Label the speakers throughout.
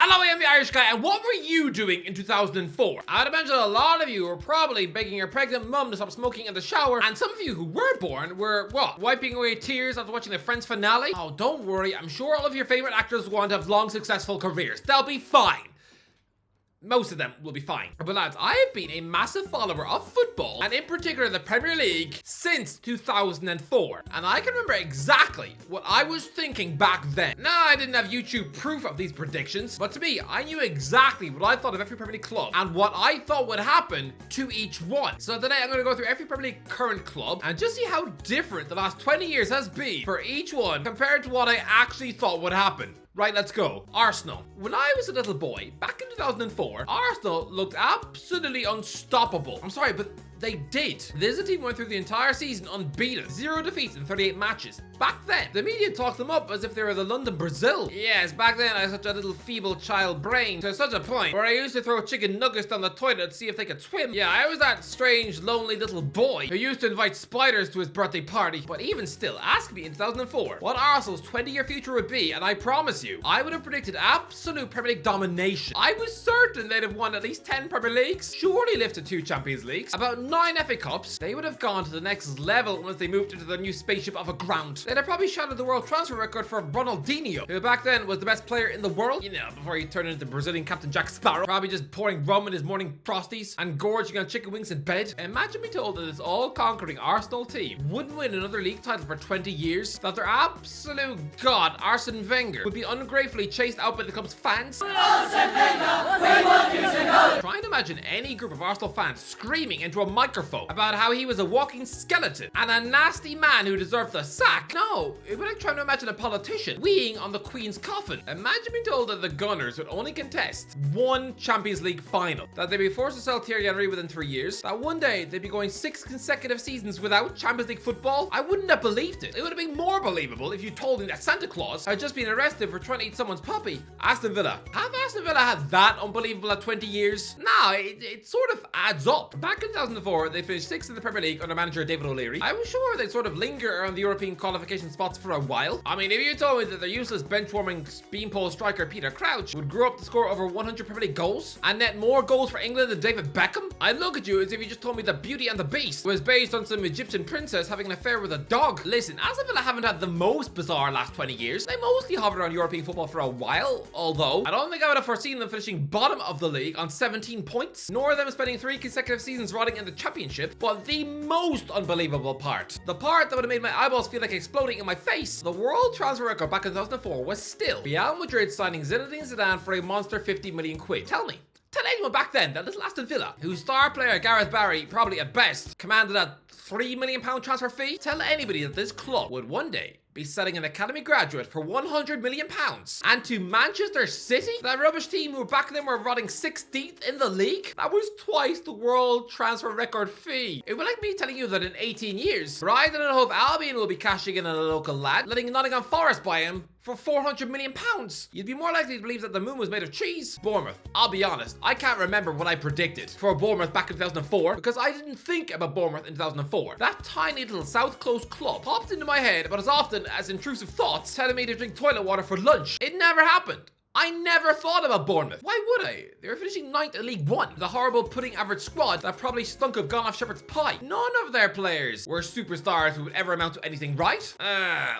Speaker 1: Hello, I am the Irish Guy, and what were you doing in 2004? I'd imagine a lot of you were probably begging your pregnant mum to stop smoking in the shower, and some of you who were born were, what, wiping away tears after watching the Friends finale? Oh, don't worry, I'm sure all of your favorite actors want to have long, successful careers. They'll be fine. Most of them will be fine. But lads, I have been a massive follower of football, and in particular the Premier League, since 2004. And I can remember exactly what I was thinking back then. Now, I didn't have YouTube proof of these predictions, but to me, I knew exactly what I thought of every Premier League club and what I thought would happen to each one. So today, I'm going to go through every Premier League current club and just see how different the last 20 years has been for each one compared to what I actually thought would happen. Right, let's go. Arsenal. When I was a little boy, back in 2004, Arsenal looked absolutely unstoppable. I'm sorry, but they did. This team went through the entire season unbeaten. 0 defeats in 38 matches. Back then, the media talked them up as if they were the London Brazil. Yes, back then I had such a little feeble child brain to such a point where I used to throw chicken nuggets down the toilet to see if they could swim. Yeah, I was that strange, lonely little boy who used to invite spiders to his birthday party. But even still, ask me in 2004 what Arsenal's 20-year future would be, and I promise you, I would have predicted absolute Premier League domination. I was certain they'd have won at least 10 Premier Leagues, surely lifted 2 Champions Leagues, about 9 FA Cups. They would have gone to the next level once they moved into their new spaceship of a ground. They'd have probably shattered the world transfer record for Ronaldinho, who back then was the best player in the world, you know, before he turned into Brazilian captain Jack Sparrow, probably just pouring rum in his morning frosties and gorging on chicken wings in bed. Imagine being told that this all-conquering Arsenal team wouldn't win another league title for 20 years, that their absolute god, Arsene Wenger, would be ungratefully chased out by the club's fans. Arsene Wenger, we want you to go! Trying to imagine any group of Arsenal fans screaming into a microphone about how he was a walking skeleton and a nasty man who deserved the sack. No, it would like trying to imagine a politician weeing on the Queen's coffin. Imagine being told that the Gunners would only contest 1 Champions League final, that they'd be forced to sell Thierry Henry within 3 years, that one day they'd be going 6 consecutive seasons without Champions League football. I wouldn't have believed it. It would have been more believable if you told me that Santa Claus had just been arrested for trying to eat someone's puppy. Aston Villa. Have Aston Villa had that unbelievable at 20 years? No, it sort of adds up. Back in 2004, they finished 6th in the Premier League under manager David O'Leary. I was sure they'd sort of linger around the European qualification spots for a while. I mean, if you told me that their useless bench-warming beanpole striker Peter Crouch would grow up to score over 100 Premier League goals and net more goals for England than David Beckham, I'd look at you as if you just told me that Beauty and the Beast was based on some Egyptian princess having an affair with a dog. Listen, Aston Villa haven't had the most bizarre last 20 years. They mostly hovered around European football for a while, although I don't think I would have foreseen them finishing bottom of the league on 17 points, nor them spending 3 consecutive seasons rotting in the championship. But the most unbelievable part, the part that would have made my eyeballs feel like exploding in my face, the world transfer record back in 2004 was still Real Madrid signing Zinedine Zidane for a monster 50 million quid. Tell anyone back then that little Aston Villa, whose star player Gareth Barry probably at best commanded a £3 million transfer fee, tell anybody that this club would one day be selling an academy graduate for £100 million. And to Manchester City, that rubbish team who back then were rotting 16th in the league, that was twice the world transfer record fee. It would like me telling you that in 18 years, Brighton and Hove Albion will be cashing in on a local lad, letting Nottingham Forest buy him for £400 million. You'd be more likely to believe that the moon was made of cheese. Bournemouth. I'll be honest, I can't remember what I predicted for Bournemouth back in 2004 because I didn't think about Bournemouth in 2004. That tiny little South Coast club popped into my head about as often as intrusive thoughts telling me to drink toilet water for lunch. It never happened. I never thought about Bournemouth. Why would I? They were finishing 9th in League One, the horrible pudding average squad that probably stunk of gone off shepherd's pie. None of their players were superstars who would ever amount to anything right.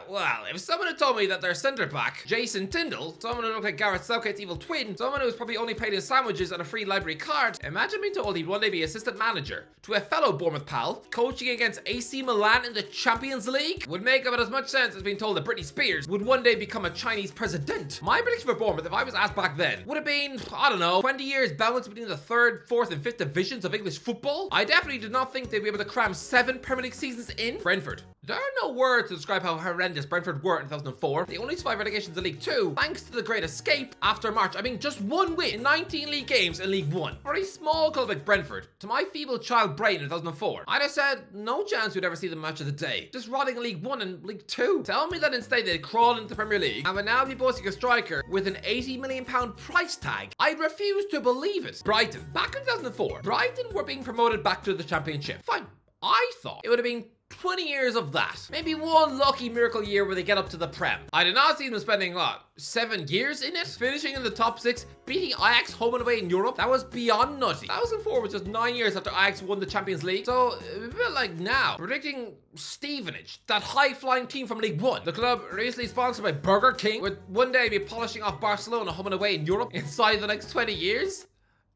Speaker 1: Well, if someone had told me that their centre-back, Jason Tyndall, someone who looked like Gareth Southgate's evil twin, someone who was probably only paid in sandwiches and a free library card, imagine being told he'd one day be assistant manager to a fellow Bournemouth pal, coaching against AC Milan in the Champions League, would make about as much sense as being told that Britney Spears would one day become a Chinese president. My prediction for Bournemouth, if I was asked back then, would have been, I don't know, 20 years balanced between the 3rd, 4th and 5th divisions of English football. I definitely did not think they'd be able to cram 7 Premier League seasons in. Brentford. There are no words to describe how horrendous Brentford were in 2004. They only survived relegation to League 2 thanks to the Great Escape after March. I mean, just 1 win in 19 league games in League 1. For a small club like Brentford, to my feeble child brain in 2004, I'd have said no chance we'd ever see them match of the day. Just rotting in League 1 and League 2. Tell me that instead they'd crawl into the Premier League and would now be boasting a striker with an £80 million price tag. I'd refuse to believe it. Brighton. Back in 2004, Brighton were being promoted back to the Championship. Fine. I thought it would have been 20 years of that. Maybe one lucky miracle year where they get up to the Prem. I did not see them spending, what, 7 years in it? Finishing in the top 6, beating Ajax home and away in Europe. That was beyond nutty. 2004 was just 9 years after Ajax won the Champions League. So, a bit like now, predicting Stevenage, that high-flying team from League One. The club recently sponsored by Burger King, would one day be polishing off Barcelona home and away in Europe inside the next 20 years?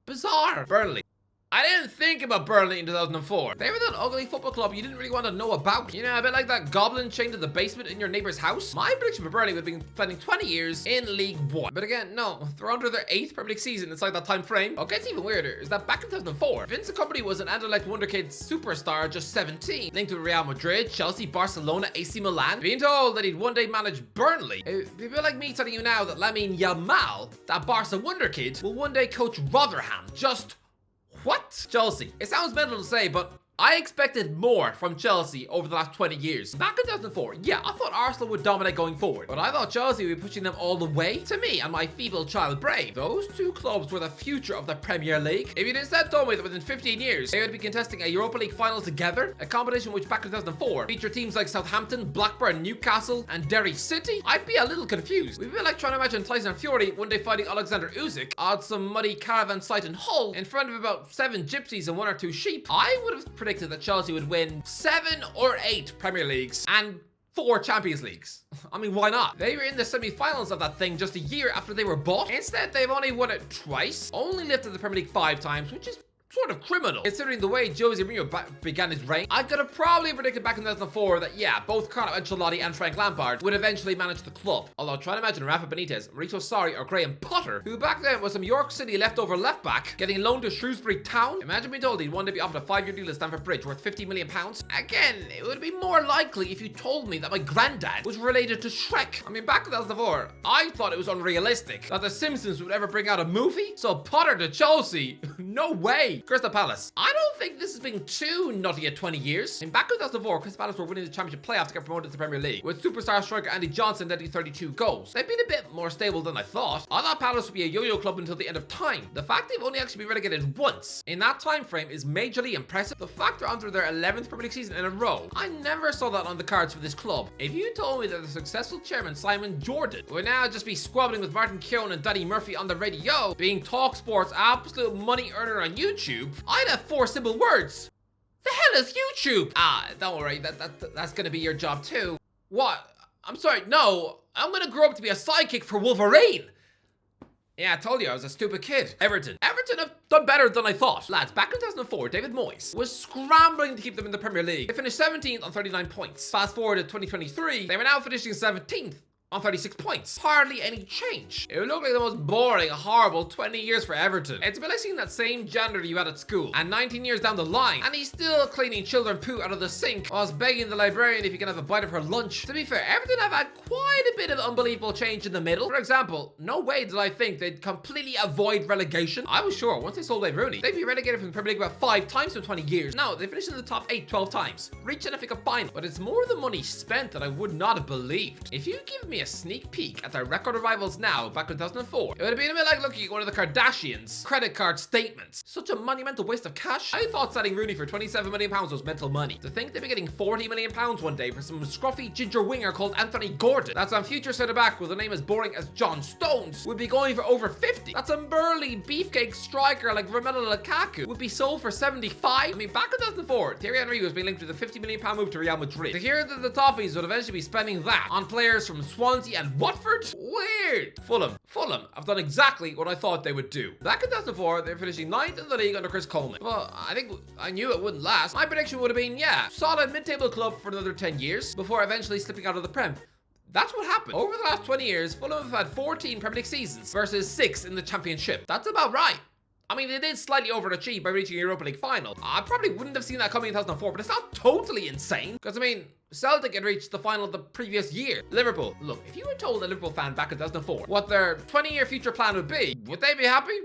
Speaker 1: Bizarre. Burnley. I didn't think about Burnley in 2004. They were that ugly football club you didn't really want to know about. You know, a bit like that goblin chained to the basement in your neighbor's house. My prediction for Burnley would be spending 20 years in League One. But again, no, they're under their 8th Premier League season inside that time frame. What gets even weirder is that back in 2004, Vincent Kompany was an Anderlecht wonderkid superstar, just 17, linked with Real Madrid, Chelsea, Barcelona, AC Milan. Being told that he'd one day manage Burnley, it'd be a bit like me telling you now that Lamine Yamal, that Barca wonderkid, will one day coach Rotherham. Just what? Chelsea. It sounds mental to say, but I expected more from Chelsea over the last 20 years. Back in 2004, yeah, I thought Arsenal would dominate going forward, but I thought Chelsea would be pushing them all the way. To me and my feeble child brain, those two clubs were the future of the Premier League. If you'd instead told me that within 15 years, they would be contesting a Europa League final together, a competition which back in 2004 featured teams like Southampton, Blackburn, Newcastle, and Derry City, I'd be a little confused. We'd be like trying to imagine Tyson Fury one day fighting Alexander Usyk on some muddy caravan site in Hull in front of about 7 gypsies and 1 or 2 sheep. I would have predicted that Chelsea would win 7 or 8 Premier Leagues and 4 Champions Leagues. I mean, why not? They were in the semi-finals of that thing just a year after they were bought. Instead, they've only won it twice, only lifted the Premier League 5 times, which is sort of criminal, considering the way Jose Mourinho began his reign. I could have probably predicted back in 2004 that, yeah, both Carlo Ancelotti and Frank Lampard would eventually manage the club. Although, try to imagine Rafa Benitez, Mauricio Sarri, or Graham Potter, who back then was some York City leftover left back, getting loaned to Shrewsbury Town. Imagine being told he'd one day be offered a 5-year deal at Stamford Bridge worth £50 million. Again, it would be more likely if you told me that my granddad was related to Shrek. I mean, back in 2004, I thought it was unrealistic that The Simpsons would ever bring out a movie. So Potter to Chelsea, no way. Crystal Palace. I don't think this has been too nutty at 20 years. In back in 2004, Crystal Palace were winning the Championship playoff to get promoted to the Premier League, with superstar striker Andy Johnson netting 32 goals. They've been a bit more stable than I thought. I thought Palace would be a yo-yo club until the end of time. The fact they've only actually been relegated once in that time frame is majorly impressive. The fact they're under their 11th Premier League season in a row, I never saw that on the cards for this club. If you told me that the successful chairman Simon Jordan would now just be squabbling with Martin Keown and Danny Murphy on the radio, being TalkSport's absolute money earner on YouTube, I'd have 4 simple words. The hell is YouTube? Don't worry, that's gonna be your job too. What? I'm sorry, no. I'm gonna grow up to be a sidekick for Wolverine. Yeah, I told you I was a stupid kid. Everton have done better than I thought. Lads, back in 2004, David Moyes was scrambling to keep them in the Premier League. They finished 17th on 39 points. Fast forward to 2023, they were now finishing 17th on 36 points. Hardly any change. It would look like the most boring, horrible 20 years for Everton. It's a bit like seeing that same janitor you had at school, and 19 years down the line, and he's still cleaning children poo out of the sink whilst begging the librarian if he can have a bite of her lunch. To be fair, Everton have had quite a bit of unbelievable change in the middle. For example, no way did I think they'd completely avoid relegation. I was sure once they sold Wayne Rooney, they'd be relegated from the Premier League about 5 times in 20 years. No, they finished in the top 8 12 times, reached an FA Cup final, but it's more the money spent that I would not have believed. If you give me a sneak peek at their record of rivals now back in 2004, it would have been a bit like looking at one of the Kardashians' credit card statements. Such a monumental waste of cash. I thought selling Rooney for £27 million was mental money. To think they'd be getting £40 million one day for some scruffy ginger winger called Anthony Gordon, that's on future centre back with a name as boring as John Stones, would be going for over 50. That's a burly beefcake striker like Romelu Lukaku would be sold for 75. I mean, back in 2004, Thierry Henry was being linked with a £50 million move to Real Madrid. To hear that the Toffees would eventually be spending that on players from Swansea and Watford? Weird. Fulham have done exactly what I thought they would do. Back in 2004, they're finishing 9th in the league under Chris Coleman. Well, I think I knew it wouldn't last. My prediction would have been, yeah, solid mid-table club for another 10 years before eventually slipping out of the Prem. That's what happened. Over the last 20 years, Fulham have had 14 Premier League seasons versus 6 in the Championship. That's about right. I mean, they did slightly overachieve by reaching a Europa League final. I probably wouldn't have seen that coming in 2004, but it's not totally insane. Because, I mean, Celtic had reached the final the previous year. Liverpool. Look, if you were told a Liverpool fan back in 2004 what their 20-year future plan would they be happy?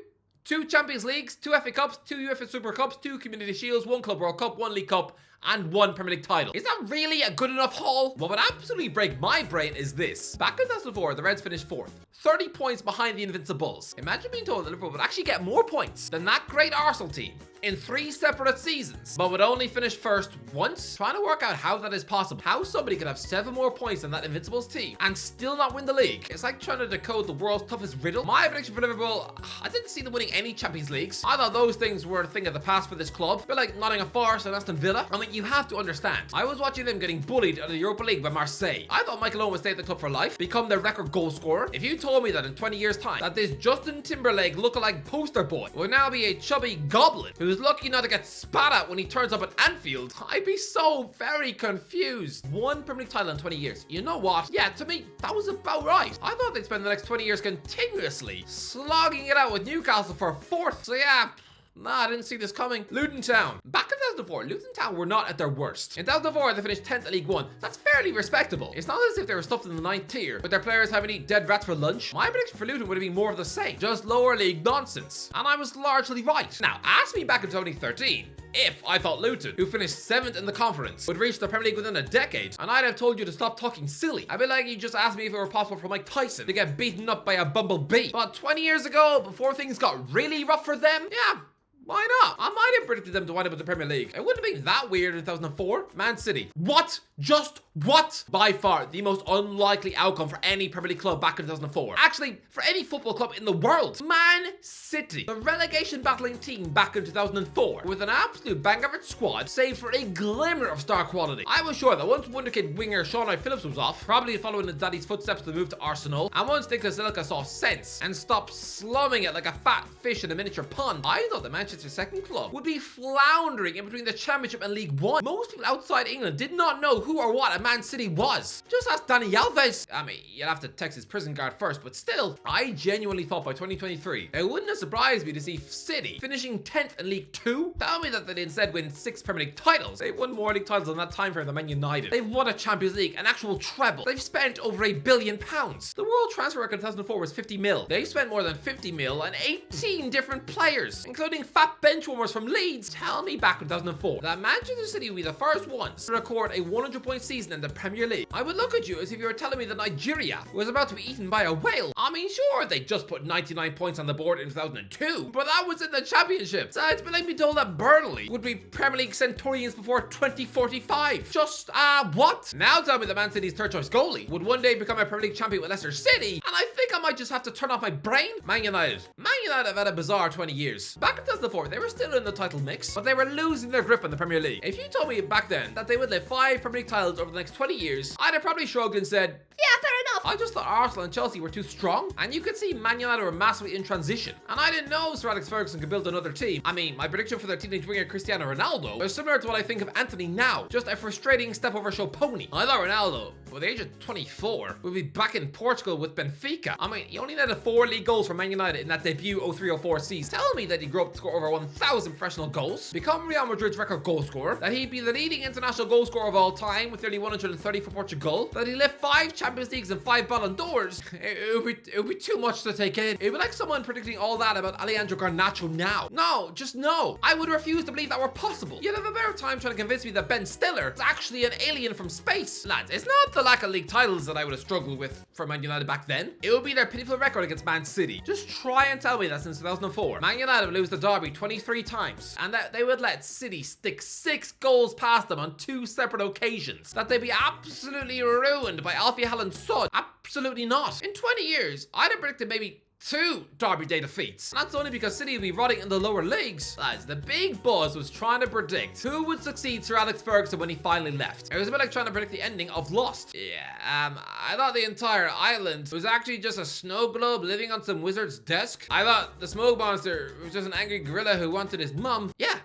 Speaker 1: 2 Champions Leagues, 2 FA Cups, 2 UEFA Super Cups, 2 Community Shields, 1 Club World Cup, 1 League Cup, and 1 Premier League title. Is that really a good enough haul? What would absolutely break my brain is this. Back in 2004, the Reds finished 4th, 30 points behind the Invincibles. Imagine being told that Liverpool would actually get more points than that great Arsenal team in 3 separate seasons, but would only finish first once. Trying to work out how that is possible. How somebody could have 7 more points than that Invincibles team and still not win the league. It's like trying to decode the world's toughest riddle. My prediction for Liverpool, I didn't see them winning any Champions Leagues. I thought those things were a thing of the past for this club. But like Nottingham Forest and Aston Villa. I mean, you have to understand. I was watching them getting bullied out of the Europa League by Marseille. I thought Michael Owen would stay at the club for life, become their record goal scorer. If you told me that in 20 years time, that this Justin Timberlake lookalike poster boy would now be a chubby goblin who's lucky not to get spat at when he turns up at Anfield, I'd be so very confused. 1 Premier League title in 20 years. You know what? Yeah, to me, that was about right. I thought they'd spend the next 20 years continuously slogging it out with Newcastle for 4th. So yeah, nah, I didn't see this coming. Luton Town. Back in 2004, Luton Town were not at their worst. In 2004, they finished 10th at League One. That's fairly respectable. It's not as if they were stuffed in the 9th tier, with their players having to eat dead rats for lunch. My prediction for Luton would have been more of the same, just lower league nonsense. And I was largely right. Now, ask me back in 2013, if I thought Luton, who finished 7th in the conference, would reach the Premier League within a decade, and I'd have told you to stop talking silly. I'd be like, you just asked me if it were possible for Mike Tyson to get beaten up by a bumblebee. But 20 years ago, before things got really rough for them, yeah, why not? I might have predicted them to wind up with the Premier League. It wouldn't have been that weird in 2004. Man City. What? Just what? By far, the most unlikely outcome for any Premier League club back in 2004. Actually, for any football club in the world. Man City. The relegation battling team back in 2004. With an absolute bang-average squad, save for a glimmer of star quality. I was sure that once wonderkid winger Sean Phillips was off, probably following his daddy's footsteps to move to Arsenal, and once Nicolas Anelka saw sense and stopped slumming it like a fat fish in a miniature pond, I thought the Manchester second club would be floundering in between the Championship and League One. Most people outside England did not know who or what a Man City was. Just ask Danny Alves. I mean, you'd have to text his prison guard first, but still, I genuinely thought by 2023, it wouldn't have surprised me to see City finishing 10th in League 2. Tell me that they'd instead win 6 Premier League titles. They've won more league titles in that time frame than Man United. They've won a Champions League, an actual treble. They've spent over £1 billion. The world transfer record in 2004 was 50 mil. They've spent more than 50 mil on 18 different players, including fat benchwarmers from Leeds. Tell me back in 2004 that Manchester City would be the first ones to record a 100-point season in the Premier League. I would look at you as if you were telling me that Nigeria was about to be eaten by a whale. I mean, sure, they just put 99 points on the board in 2002, but that was in the Championship. So it's been like me told that Burnley would be Premier League Centurions before 2045. Just, what? Now tell me that Man City's third choice goalie would one day become a Premier League champion with Leicester City, and I think I might just have to turn off my brain. Man United. Man United have had a bizarre 20 years. Back in 2004, they were still in the title mix, but they were losing their grip on the Premier League. If you told me back then that they would lift 5 Premier League titles over the next 20 years, I'd have probably shrugged and said, yeah, fair enough. I just thought Arsenal and Chelsea were too strong, and you could see Man United were massively in transition. And I didn't know Sir Alex Ferguson could build another team. I mean, my prediction for their teenage winger Cristiano Ronaldo was similar to what I think of Anthony now, just a frustrating step over show pony. I thought Ronaldo, by the age of 24, would be back in Portugal with Benfica. I mean, he only netted 4 league goals for Man United in that debut 03-04 season. Tell me that he'd grow up to score over 1,000 professional goals, become Real Madrid's record goal scorer, that he'd be the leading international goal scorer of all time with nearly 130 for Portugal, that he'd lift 5 Champions Leagues and 5 Ballon d'Ors. It would be too much to take in. It'd be like someone predicting all that about Alejandro Garnacho now. No, just no. I would refuse to believe that were possible. You'd have a better time trying to convince me that Ben Stiller is actually an alien from space. Lads, it's not the lack of league titles that I would have struggled with for Man United back then. It would be their pitiful record against Man City. Just try and tell me that since 2004, Man United would lose the derby 23 times, and that they would let City stick 6 goals past them on 2 separate occasions. That they'd be absolutely ruined by Alfie Haaland's son. Absolutely not. In 20 years, I'd have predicted maybe 2 Derby Day defeats. And that's only because City would be rotting in the lower leagues. Lads, the big buzz was trying to predict who would succeed Sir Alex Ferguson when he finally left. It was a bit like trying to predict the ending of Lost. Yeah, I thought the entire island was actually just a snow globe living on some wizard's desk. I thought the smoke monster was just an angry gorilla who wanted his mum. Yeah,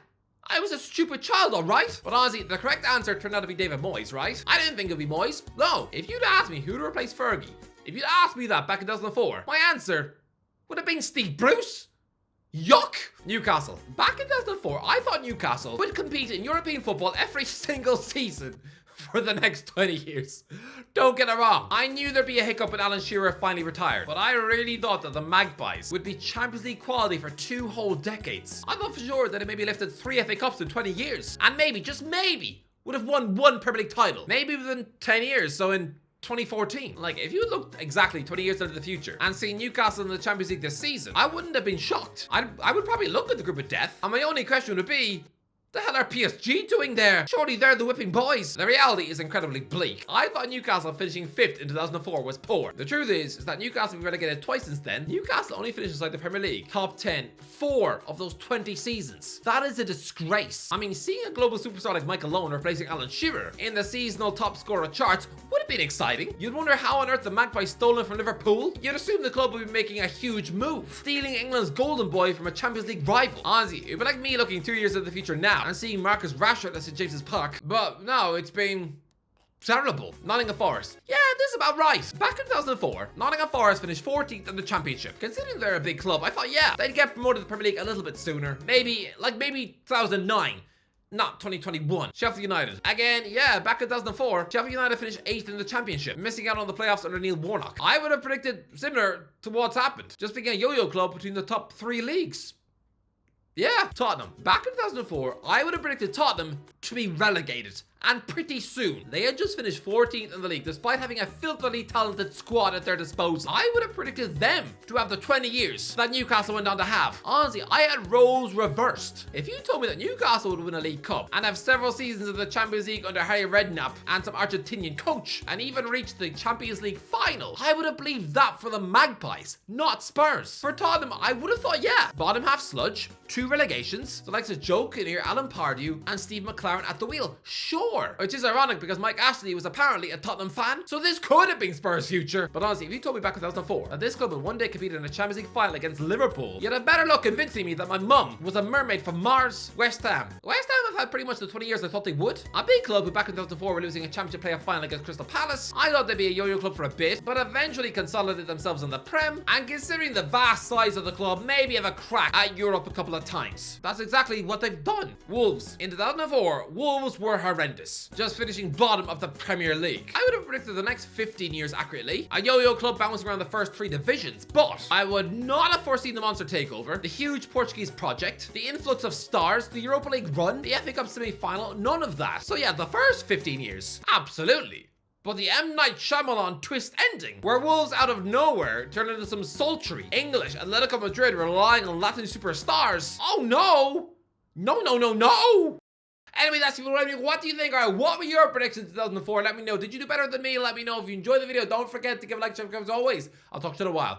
Speaker 1: I was a stupid child, alright? But honestly, the correct answer turned out to be David Moyes, right? I didn't think it'd be Moyes. No, if you'd asked me who to replace Fergie, if you'd asked me that back in 2004, my answer would have been Steve Bruce. Yuck! Newcastle. Back in 2004, I thought Newcastle would compete in European football every single season for the next 20 years. Don't get it wrong. I knew there'd be a hiccup when Alan Shearer finally retired, but I really thought that the Magpies would be Champions League quality for 2 whole decades. I thought for sure that it maybe lifted 3 FA Cups in 20 years. And maybe, just maybe, would have won one Premier League title. Maybe within 10 years, so in 2014. Like, if you looked exactly 20 years into the future and seen Newcastle in the Champions League this season, I wouldn't have been shocked. I would probably look at the group of death, and my only question would be, the hell are PSG doing there? Surely they're the whipping boys. The reality is incredibly bleak. I thought Newcastle finishing 5th in 2004 was poor. The truth is that Newcastle have been relegated twice since then. Newcastle only finished inside the Premier League top 10 4 of those 20 seasons. That is a disgrace. I mean, seeing a global superstar like Michael Owen replacing Alan Shearer in the seasonal top scorer charts would have been exciting. You'd wonder how on earth the Magpies stolen from Liverpool. You'd assume the club would be making a huge move, stealing England's golden boy from a Champions League rival. Honestly, it'd be like me looking 2 years into the future now and seeing Marcus Rashford at St James's Park. But no, it's been terrible. Nottingham Forest. Yeah, this is about right. Back in 2004, Nottingham Forest finished 14th in the Championship. Considering they're a big club, I thought, yeah, they'd get promoted to the Premier League a little bit sooner. Maybe 2009. Not 2021. Sheffield United. Again, yeah, back in 2004, Sheffield United finished 8th in the Championship, missing out on the playoffs under Neil Warnock. I would have predicted similar to what's happened. Just being a yo-yo club between the top 3 leagues. Yeah, Tottenham. Back in 2004, I would have predicted Tottenham to be relegated. And pretty soon. They had just finished 14th in the league despite having a filthily talented squad at their disposal. I would have predicted them to have the 20 years that Newcastle went on to have. Honestly, I had roles reversed. If you told me that Newcastle would win a League Cup and have several seasons of the Champions League under Harry Redknapp and some Argentinian coach and even reach the Champions League final, I would have believed that for the Magpies, not Spurs. For Tottenham, I would have thought, yeah, bottom half sludge, 2 relegations, the likes of Joe Kinnear, Alan Pardew, and Steve McLaren at the wheel. Sure. Which is ironic because Mike Ashley was apparently a Tottenham fan, so this could have been Spurs' future. But honestly, if you told me back in 2004 that this club would one day compete in a Champions League final against Liverpool, you'd have better luck convincing me that my mum was a mermaid from Mars. West Ham have had pretty much the 20 years I thought they would. A big club who back in 2004 were losing a Championship playoff final against Crystal Palace. I thought they'd be a yo-yo club for a bit, but eventually consolidated themselves in the Prem, and considering the vast size of the club, maybe have a crack at Europe a couple of times. That's exactly what they've done. Wolves. In 2004, Wolves were horrendous, just finishing bottom of the Premier League. I would have predicted the next 15 years accurately. A yo-yo club bouncing around the first 3 divisions, but I would not have foreseen the monster takeover, the huge Portuguese project, the influx of stars, the Europa League run, the FA Cup semi-final, none of that. So yeah, the first 15 years, absolutely. But the M. Night Shyamalan twist ending, where Wolves out of nowhere turned into some sultry English Atletico Madrid relying on Latin superstars. Oh no! No! Anyway, that's it for me. What do you think? Alright, what were your predictions in 2004? Let me know. Did you do better than me? Let me know. If you enjoyed the video, don't forget to give a like, subscribe as always. I'll talk to you in a while.